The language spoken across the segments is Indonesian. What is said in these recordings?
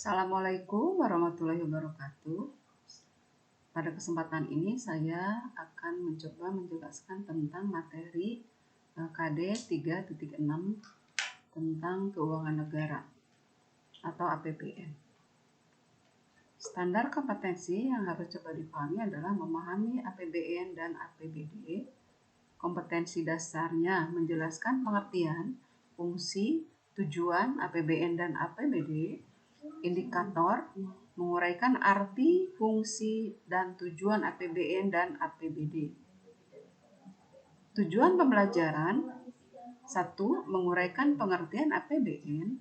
Assalamualaikum warahmatullahi wabarakatuh. Pada kesempatan ini saya akan mencoba menjelaskan tentang materi KD 3.6 tentang keuangan negara atau APBN. Standar kompetensi yang harus coba dipahami adalah memahami APBN dan APBD. Kompetensi dasarnya menjelaskan pengertian, fungsi, tujuan APBN dan APBD. Indikator menguraikan arti, fungsi, dan tujuan APBN dan APBD. Tujuan pembelajaran: 1. Menguraikan pengertian APBN.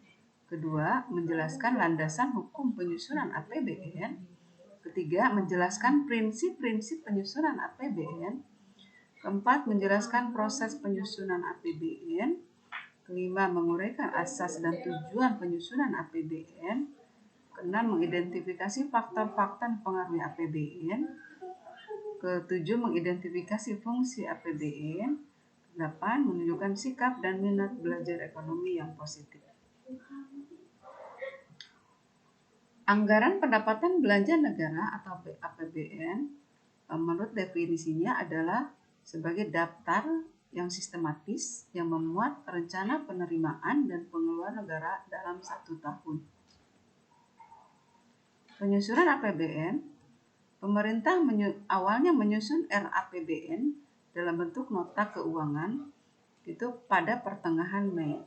2. Menjelaskan landasan hukum penyusunan APBN. 3. Menjelaskan prinsip-prinsip penyusunan APBN. 4. Menjelaskan proses penyusunan APBN. 5. Menguraikan asas dan tujuan penyusunan APBN. 6. Mengidentifikasi faktor-faktor pengaruh APBN. 7. Mengidentifikasi fungsi APBN. 8. Menunjukkan sikap dan minat belajar ekonomi yang positif. Anggaran pendapatan belanja negara atau APBN menurut definisinya adalah sebagai daftar yang sistematis yang memuat rencana penerimaan dan pengeluaran negara dalam 1 tahun. Penyusunan APBN, pemerintah awalnya menyusun RAPBN dalam bentuk nota keuangan itu pada pertengahan Mei.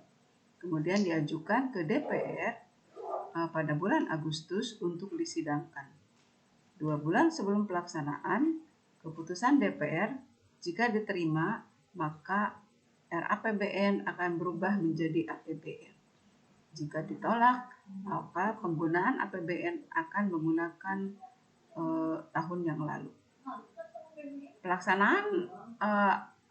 Kemudian diajukan ke DPR pada bulan Agustus untuk disidangkan. 2 bulan sebelum pelaksanaan, keputusan DPR jika diterima, maka RAPBN akan berubah menjadi APBN. Jika ditolak, maka penggunaan APBN akan menggunakan tahun yang lalu. Pelaksanaan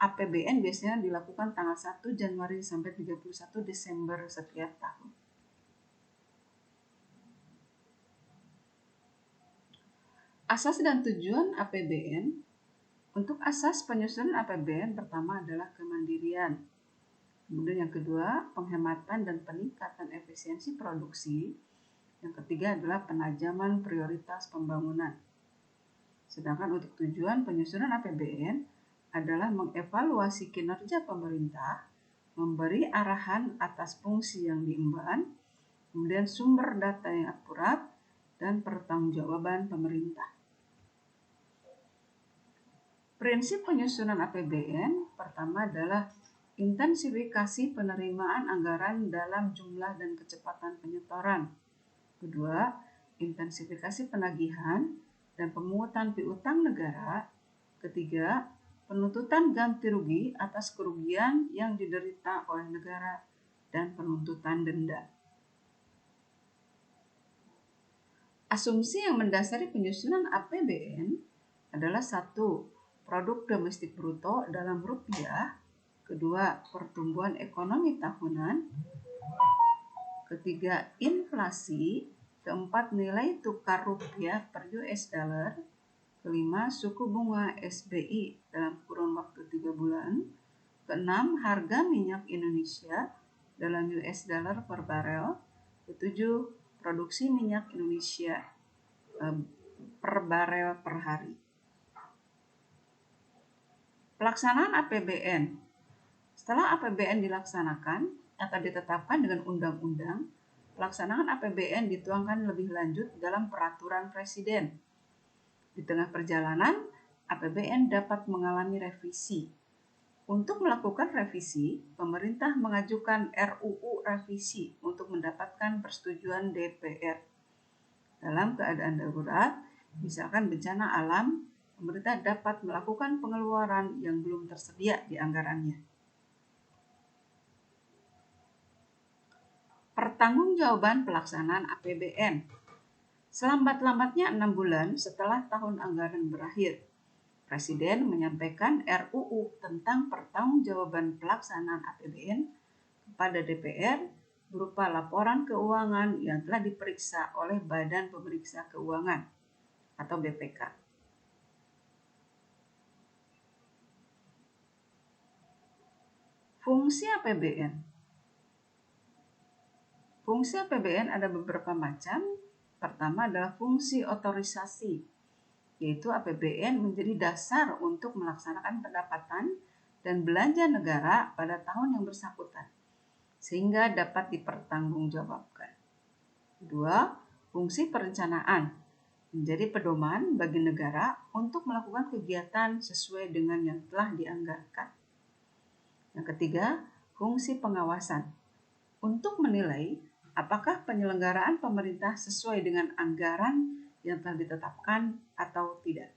APBN biasanya dilakukan tanggal 1 Januari sampai 31 Desember setiap tahun. Asas dan tujuan APBN. Untuk asas penyusunan APBN pertama adalah kemandirian. Kemudian yang kedua, penghematan dan peningkatan efisiensi produksi. Yang ketiga adalah penajaman prioritas pembangunan. Sedangkan untuk tujuan penyusunan APBN adalah mengevaluasi kinerja pemerintah, memberi arahan atas fungsi yang diemban, kemudian sumber data yang akurat, dan pertanggungjawaban pemerintah. Prinsip penyusunan APBN pertama adalah intensifikasi penerimaan anggaran dalam jumlah dan kecepatan penyetoran. Kedua, intensifikasi penagihan dan pemungutan piutang negara. Ketiga, penuntutan ganti rugi atas kerugian yang diderita oleh negara dan penuntutan denda. Asumsi yang mendasari penyusunan APBN adalah 1. Produk domestik bruto dalam rupiah. Kedua, pertumbuhan ekonomi tahunan. Ketiga, inflasi. Keempat, nilai tukar rupiah per US dollar. Kelima, suku bunga SBI dalam kurun waktu 3 bulan. Keenam, harga minyak Indonesia dalam US dollar per barel. Ketujuh, produksi minyak Indonesia per barel per hari. Pelaksanaan APBN. Setelah APBN dilaksanakan atau ditetapkan dengan undang-undang, pelaksanaan APBN dituangkan lebih lanjut dalam peraturan Presiden. Di tengah perjalanan, APBN dapat mengalami revisi. Untuk melakukan revisi, pemerintah mengajukan RUU revisi untuk mendapatkan persetujuan DPR. Dalam keadaan darurat, misalkan bencana alam, pemerintah dapat melakukan pengeluaran yang belum tersedia di anggarannya. Pertanggungjawaban pelaksanaan APBN. Selambat-lambatnya 6 bulan setelah tahun anggaran berakhir, Presiden menyampaikan RUU tentang pertanggungjawaban pelaksanaan APBN kepada DPR berupa laporan keuangan yang telah diperiksa oleh Badan Pemeriksa Keuangan atau BPK. Fungsi APBN. Fungsi APBN ada beberapa macam, Pertama adalah fungsi otorisasi, yaitu APBN menjadi dasar untuk melaksanakan pendapatan dan belanja negara pada tahun yang bersangkutan, sehingga dapat dipertanggungjawabkan. Kedua, fungsi perencanaan menjadi pedoman bagi negara untuk melakukan kegiatan sesuai dengan yang telah dianggarkan. Yang ketiga, fungsi pengawasan untuk menilai apakah penyelenggaraan pemerintah sesuai dengan anggaran yang telah ditetapkan atau tidak.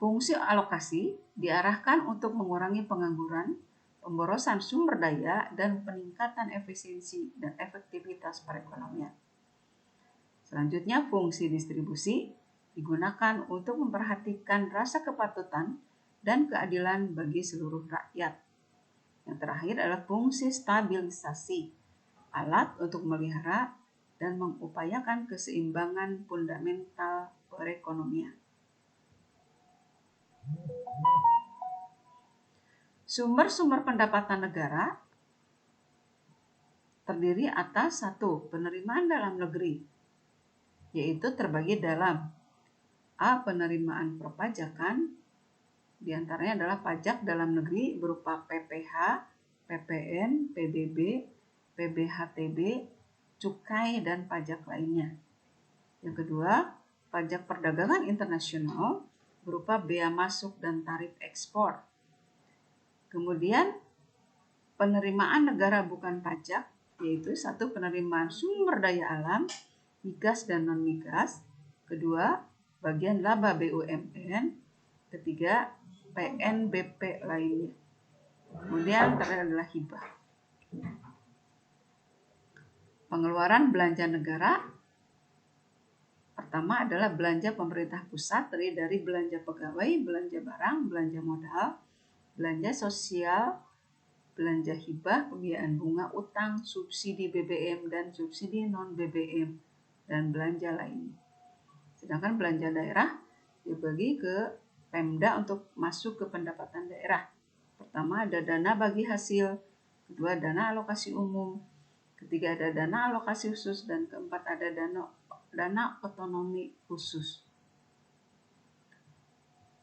Fungsi alokasi diarahkan untuk mengurangi pengangguran, pemborosan sumber daya, dan peningkatan efisiensi dan efektivitas perekonomian. Selanjutnya, fungsi distribusi digunakan untuk memperhatikan rasa kepatutan dan keadilan bagi seluruh rakyat. Yang terakhir adalah fungsi stabilisasi, alat untuk memelihara dan mengupayakan keseimbangan fundamental perekonomian. Sumber-sumber pendapatan negara terdiri atas 1. Penerimaan dalam negeri, yaitu terbagi dalam A. Penerimaan perpajakan, diantaranya adalah pajak dalam negeri berupa PPh, PPN, PBB, PBHTB, cukai, dan pajak lainnya. Yang kedua, pajak perdagangan internasional berupa bea masuk dan tarif ekspor. Kemudian, penerimaan negara bukan pajak, yaitu 1. Penerimaan sumber daya alam, migas dan non-migas. Kedua, bagian laba BUMN. Ketiga, PNBP lainnya. Kemudian terakhir adalah hibah. Pengeluaran belanja negara. Pertama adalah belanja pemerintah pusat, terdiri dari belanja pegawai, belanja barang, belanja modal, belanja sosial, belanja hibah, pembiayaan bunga utang, subsidi BBM dan subsidi non-BBM, dan belanja lainnya. Sedangkan belanja daerah dibagi ke Pemda untuk masuk ke pendapatan daerah. Pertama ada dana bagi hasil, kedua dana alokasi umum, ketiga ada dana alokasi khusus, dan keempat ada dana otonomi khusus.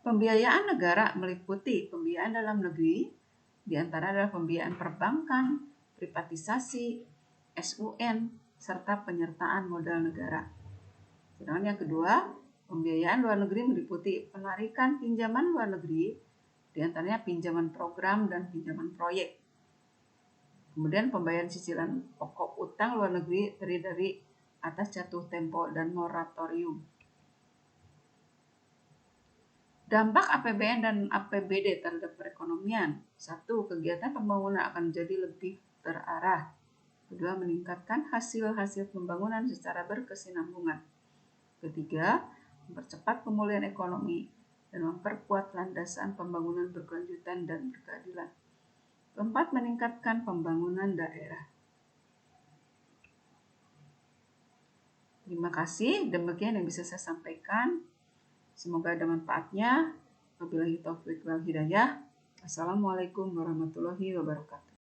Pembiayaan negara meliputi pembiayaan dalam negeri, di antara adalah pembiayaan perbankan, privatisasi, SUN, serta penyertaan modal negara. Sedangkan yang kedua, pembiayaan luar negeri meliputi penarikan pinjaman luar negeri, di antaranya pinjaman program dan pinjaman proyek. Kemudian pembayaran cicilan pokok utang luar negeri terdiri dari atas jatuh tempo dan moratorium. Dampak APBN dan APBD terhadap perekonomian. 1. Kegiatan pembangunan akan menjadi lebih terarah. Kedua, meningkatkan hasil-hasil pembangunan secara berkesinambungan. Ketiga, mempercepat pemulihan ekonomi dan memperkuat landasan pembangunan berkelanjutan dan berkeadilan. Keempat, meningkatkan pembangunan daerah. Terima kasih, demikian yang bisa saya sampaikan. Semoga ada manfaatnya. Wabillahi taufiq wal hidayah. Assalamualaikum warahmatullahi wabarakatuh.